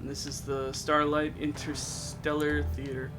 This is the Starlight Interstellar Theater.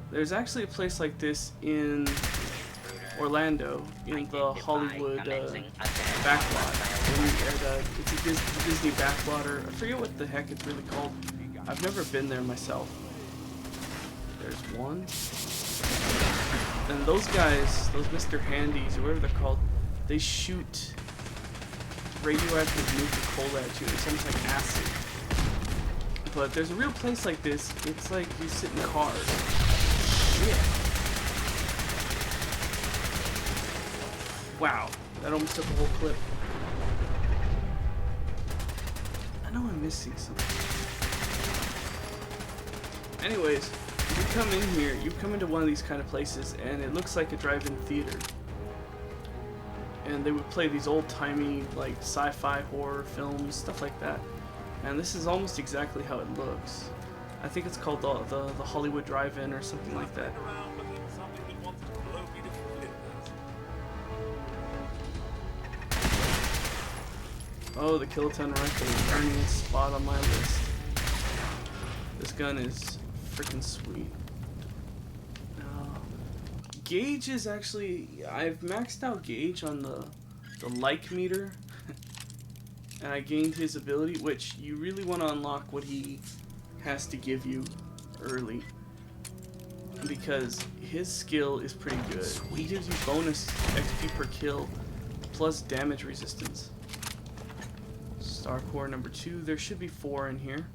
There's actually a place like this in Orlando, in the Hollywood backlot. It's a Disney backwater. I forget what the heck it's really called. I've never been there myself. There's one. And those guys, those Mr. Handies, or whatever they're called, they shoot radioactive nuka cola at you. It's almost like acid. But there's a real place like this. It's like you sit in cars. Shit. Wow, that almost took a whole clip. I know I'm missing something. Anyways, you come in here, you come into one of these kind of places, and it looks like a drive-in theater. And they would play these old-timey, like, sci-fi horror films, stuff like that. And this is almost exactly how it looks. I think it's called the Hollywood Drive-In or something like that. Oh, the kiloton rifle is earning its spot on my list. This gun is freaking sweet. Gauge is actually, I've maxed out Gauge on the like meter. And I gained his ability, which you really want to unlock what he has to give you early. Because his skill is pretty good. He gives you bonus XP per kill, plus damage resistance. Star Core number 2. There should be 4 in here.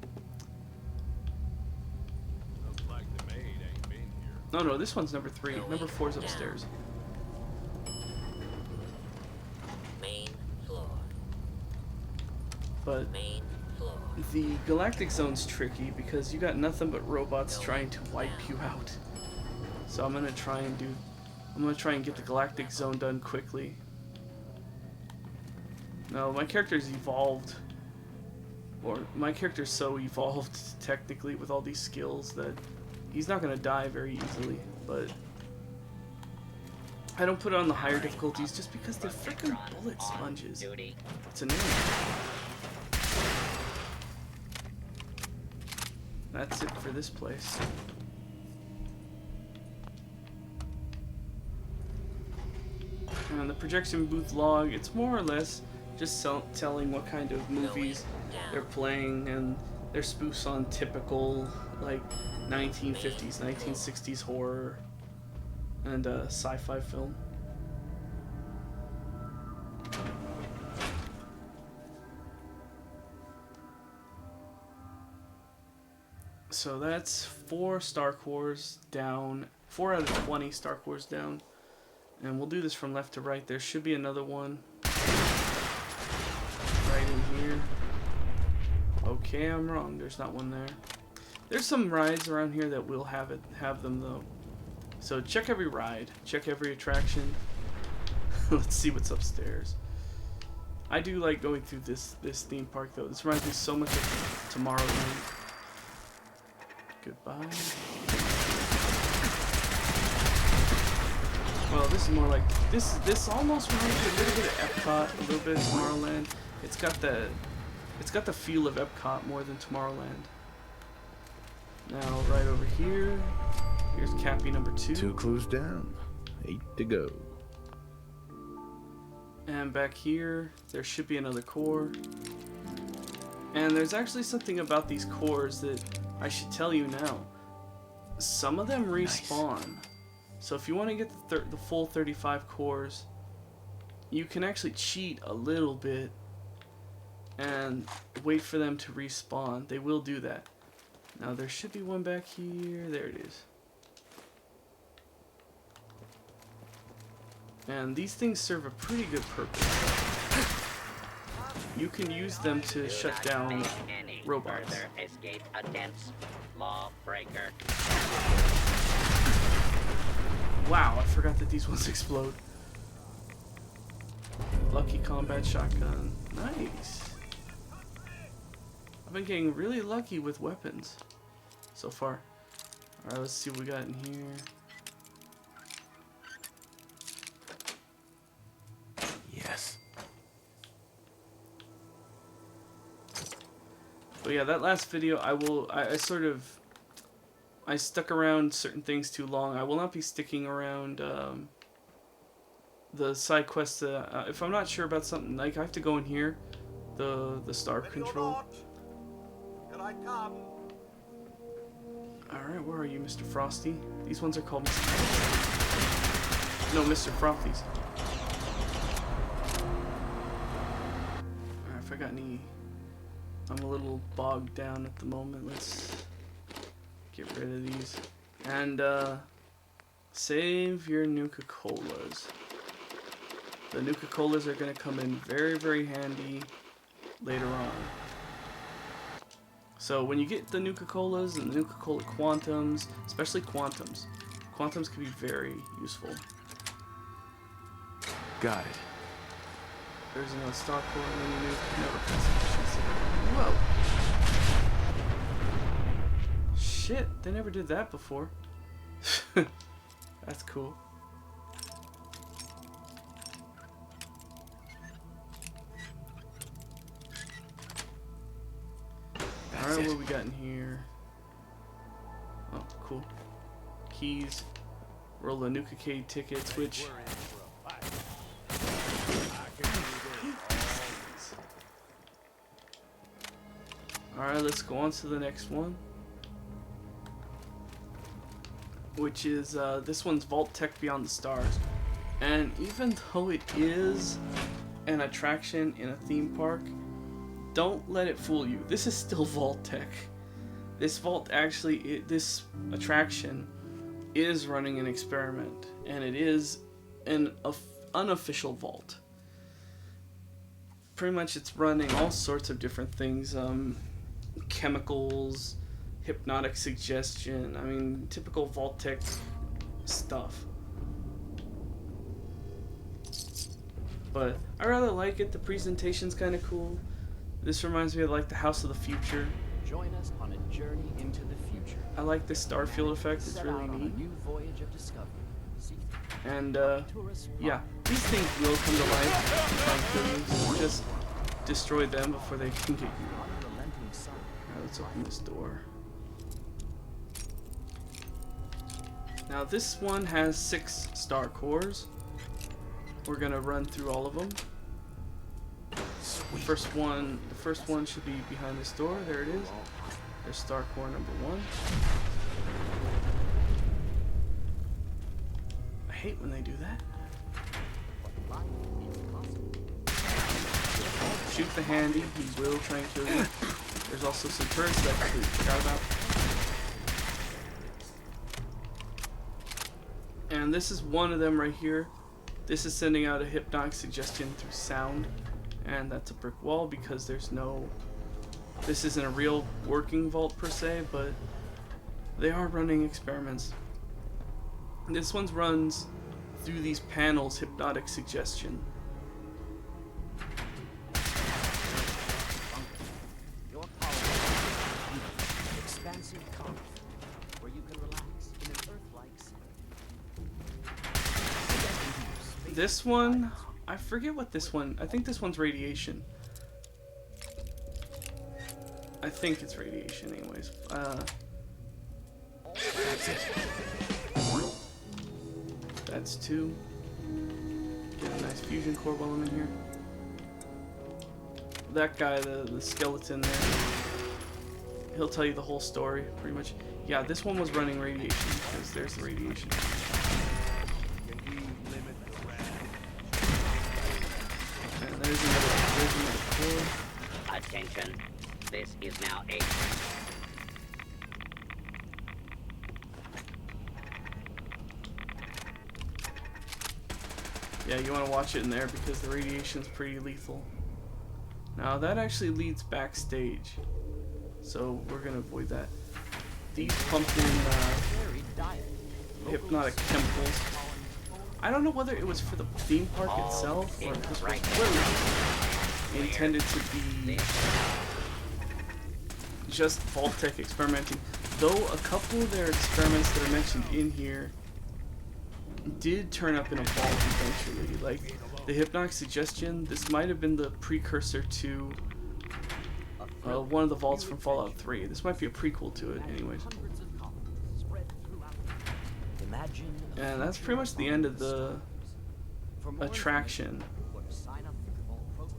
No, this one's number 3. Number 4 is upstairs. Main floor. But the Galactic Zone's tricky because you got nothing but robots trying to wipe you out. So I'm gonna try and get the Galactic Zone done quickly. No, my character's evolved. Or my character's so evolved technically with all these skills that he's not gonna die very easily, but I don't put it on the higher difficulties just because they're freaking bullet sponges. It's annoying. That's it for this place. And the projection booth log, it's more or less just telling what kind of movies they're playing, and they're spoofs on typical, like, 1950s, 1960s horror and sci-fi film. So that's 4 Star Cores down, 4 out of 20 Star Cores down. And we'll do this from left to right. There should be another one right in here. Okay, I'm wrong. There's not one there. There's some rides around here that will have them though. So check every ride, check every attraction. Let's see what's upstairs. I do like going through this theme park though. This reminds me so much of Tomorrowland. Goodbye. Well, this is more like this almost reminds me a little bit of Epcot, a little bit of Tomorrowland. It's got the feel of Epcot more than Tomorrowland. Now, right over here, here's Cappy number 2. 2 clues down, 8 to go. And back here, there should be another core. And there's actually something about these cores that I should tell you now. Some of them respawn. Nice. So if you want to get the full 35 cores, you can actually cheat a little bit and wait for them to respawn. They will do that. Now there should be one back here. There it is. And these things serve a pretty good purpose. You can use them to shut down robots. Escape a dense lawbreaker. Wow, I forgot that these ones explode. Lucky combat shotgun. Nice. I've been getting really lucky with weapons so far. Alright, let's see what we got in here. Yes. But yeah, that last video, I stuck around certain things too long. I will not be sticking around the side quests. If I'm not sure about something, like I have to go in here, the star control. Here I come. Alright, where are you, Mr. Frosty? These ones are called Mr. Frosty. No, Mr. Frothies. Alright, if I got any... I'm a little bogged down at the moment. Let's get rid of these. And, save your Nuka-Colas. The Nuka-Colas are going to come in very, very handy later on. So when you get the Nuka-Colas and the Nuka-Cola Quantums, especially Quantums can be very useful. Got it. There's another stock core and then you never pass it. Whoa! Shit, they never did that before. That's cool. Alright, what we got in here? Oh, cool. Keys. Roll the Nuka K tickets, which... Alright, let's go on to the next one. Which is, this one's Vault Tech Beyond the Stars. And even though it is an attraction in a theme park, don't let it fool you. This is still Vault Tech. This this attraction is running an experiment, and it is an unofficial vault. Pretty much it's running all sorts of different things, chemicals, hypnotic suggestion, I mean, typical Vault Tech stuff. But I rather like it, the presentation's kind of cool. This reminds me of like the House of the Future. Join us on a journey into the future. I like this starfield effect, it's really neat. And yeah, these things will come to life and try and kill you, so just destroy them before they can get you. Alright, let's open this door. Now this one has 6 star cores. We're gonna run through all of them. The first one should be behind this door. There it is. There's star core number 1. I hate when they do that. Shoot the handy. He will try and kill you. There's also some turrets that I completely forgot about. And this is one of them right here. This is sending out a hypnotic suggestion through sound. And that's a brick wall because there's no... This isn't a real working vault per se, but they are running experiments. This one runs through these panels, hypnotic suggestion. Your power expansive calm, where you can relax in an Earth-like setting. This one, I forget what this one. I think this one's radiation. I think it's radiation, anyways. That's 2. Get a nice fusion core while I'm in here. That guy, the skeleton there, he'll tell you the whole story, pretty much. Yeah, this one was running radiation, because there's the radiation. And there's another core. Attention. This is now a... Yeah, you want to watch it in there because the radiation's pretty lethal. Now that actually leads backstage, so we're gonna avoid that. These pump in hypnotic chemicals. I don't know whether it was for the theme park itself or if this was literally intended to be just Vault Tech experimenting. Though a couple of their experiments that are mentioned in here did turn up in a vault eventually. Like the hypnotic suggestion, this might have been the precursor to one of the vaults from Fallout 3. This might be a prequel to it, anyways. Hundreds of colonies spread throughout the world. Imagine And that's pretty much the end of the For more attraction. information or to sign up for the vault program,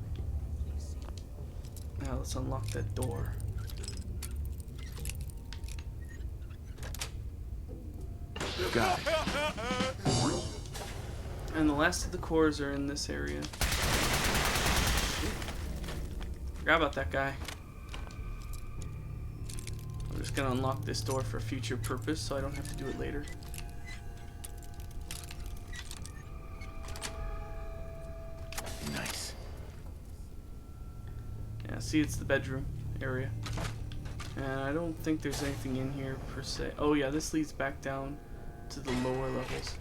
please see. Now let's unlock that door. Got it. And the last of the cores are in this area. Forgot about that guy. I'm just gonna unlock this door for future purpose so I don't have to do it later. Nice. Yeah, see, it's the bedroom area. And I don't think there's anything in here per se. Oh yeah, this leads back down to the lower levels.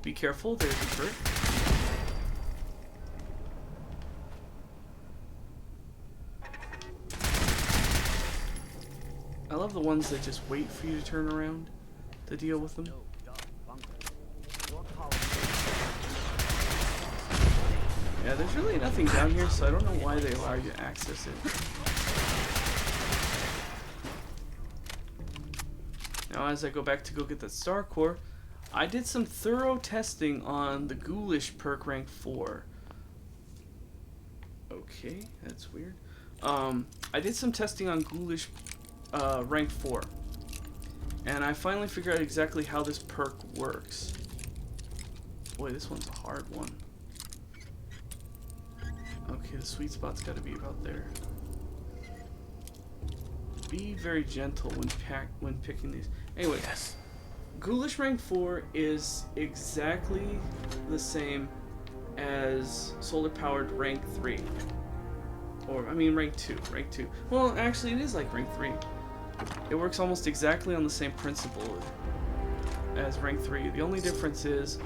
Be careful, there's a turret. I love the ones that just wait for you to turn around to deal with them. No dark bunker. Your colony. Yeah, there's really nothing down here, so I don't know why they allow you to access it. Now, as I go back to go get that star core, I did some thorough testing on the Ghoulish perk rank 4. Okay, that's weird. I did some testing on Ghoulish rank 4. And I finally figured out exactly how this perk works. Boy, this one's a hard one. Okay, the sweet spot's got to be about there. Be very gentle when picking these. Anyway, Yes. Ghoulish rank 4 is exactly the same as solar powered rank 3. Or, I mean, rank 2. Rank 2. Well, actually, it is like rank 3. It works almost exactly on the same principle as rank 3. The only difference is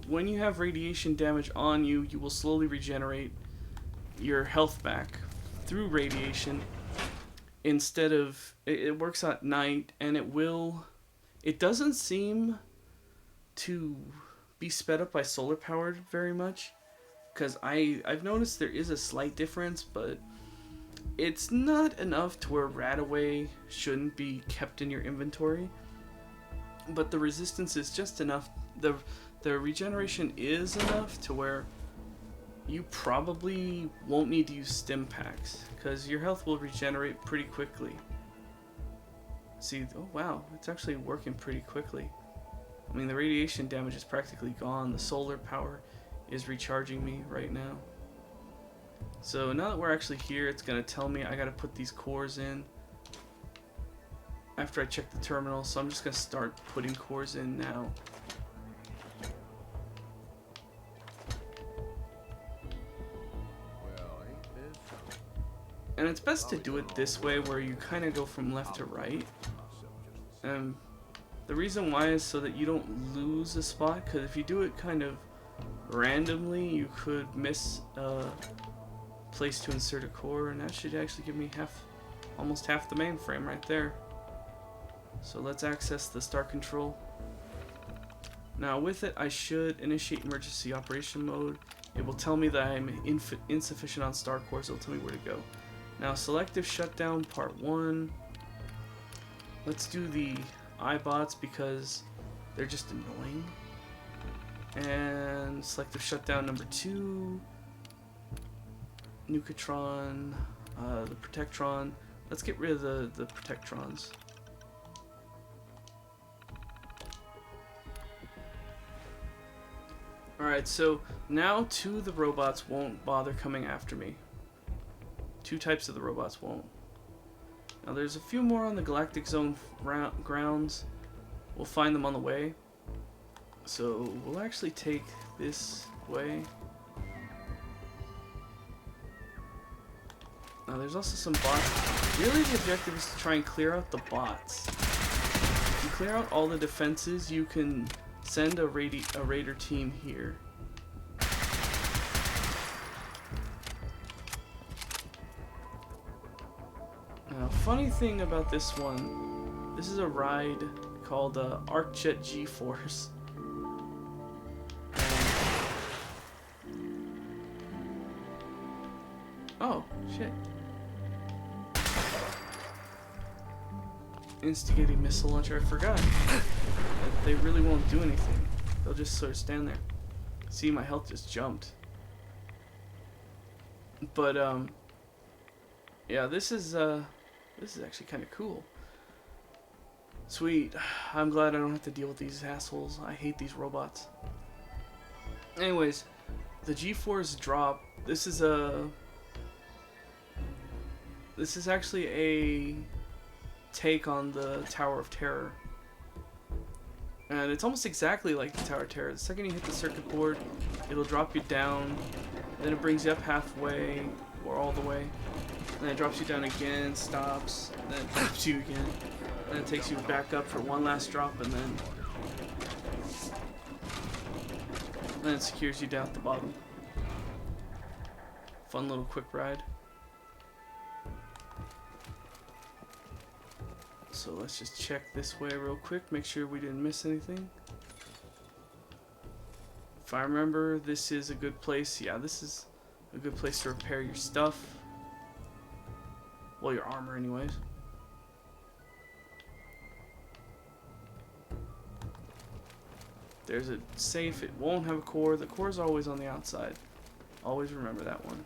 when you have radiation damage on you, you will slowly regenerate your health back through radiation. Instead of, it works at night, and it doesn't seem to be sped up by solar powered very much, because I've noticed there is a slight difference, but it's not enough to where Radaway shouldn't be kept in your inventory. But the resistance is just enough, the regeneration is enough to where you probably won't need to use stim packs, because your health will regenerate pretty quickly. See, oh wow, it's actually working pretty quickly. I mean, the radiation damage is practically gone. The solar power is recharging me right now. So now that we're actually here, it's going to tell me I got to put these cores in after I check the terminal, so I'm just going to start putting cores in now. And it's best to do it this way, where you kind of go from left to right. The reason why is so that you don't lose a spot, because if you do it kind of randomly, you could miss a place to insert a core, and that should actually give me almost half the mainframe right there. So let's access the star control. Now with it, I should initiate emergency operation mode. It will tell me that I'm insufficient on star cores. It'll tell me where to go. Now, selective shutdown part 1. Let's do the iBots because they're just annoying. And selective shutdown number 2. Nukatron, the Protectron. Let's get rid of the Protectrons. Alright, so now 2 of the robots won't bother coming after me. 2 types of the robots won't. Now there's a few more on the Galactic Zone grounds. We'll find them on the way. So we'll actually take this way. Now there's also some bots. Really the objective is to try and clear out the bots. If you clear out all the defenses, you can send a raider team here. Now, funny thing about this one, this is a ride called ArcJet G-Force. Oh, Oh, shit. Instigating missile launcher. I forgot that they really won't do anything. They'll just sort of stand there. See, my health just jumped. But yeah, this is actually kind of cool. Sweet. I'm glad I don't have to deal with these assholes. I hate these robots. Anyways, the G-Force drop. This is actually a take on the Tower of Terror. And it's almost exactly like the Tower of Terror. The second you hit the circuit board, it'll drop you down. Then it brings you up halfway or all the way. And then it drops you down again, stops, and then it drops you again. And it takes you back up for one last drop, and then it secures you down at the bottom. Fun little quick ride. So let's just check this way real quick, make sure we didn't miss anything. If I remember, this is a good place. Yeah, this is a good place to repair your stuff. Well, your armor anyways. There's a safe. It won't have a core. The core's always on the outside. Always remember that one.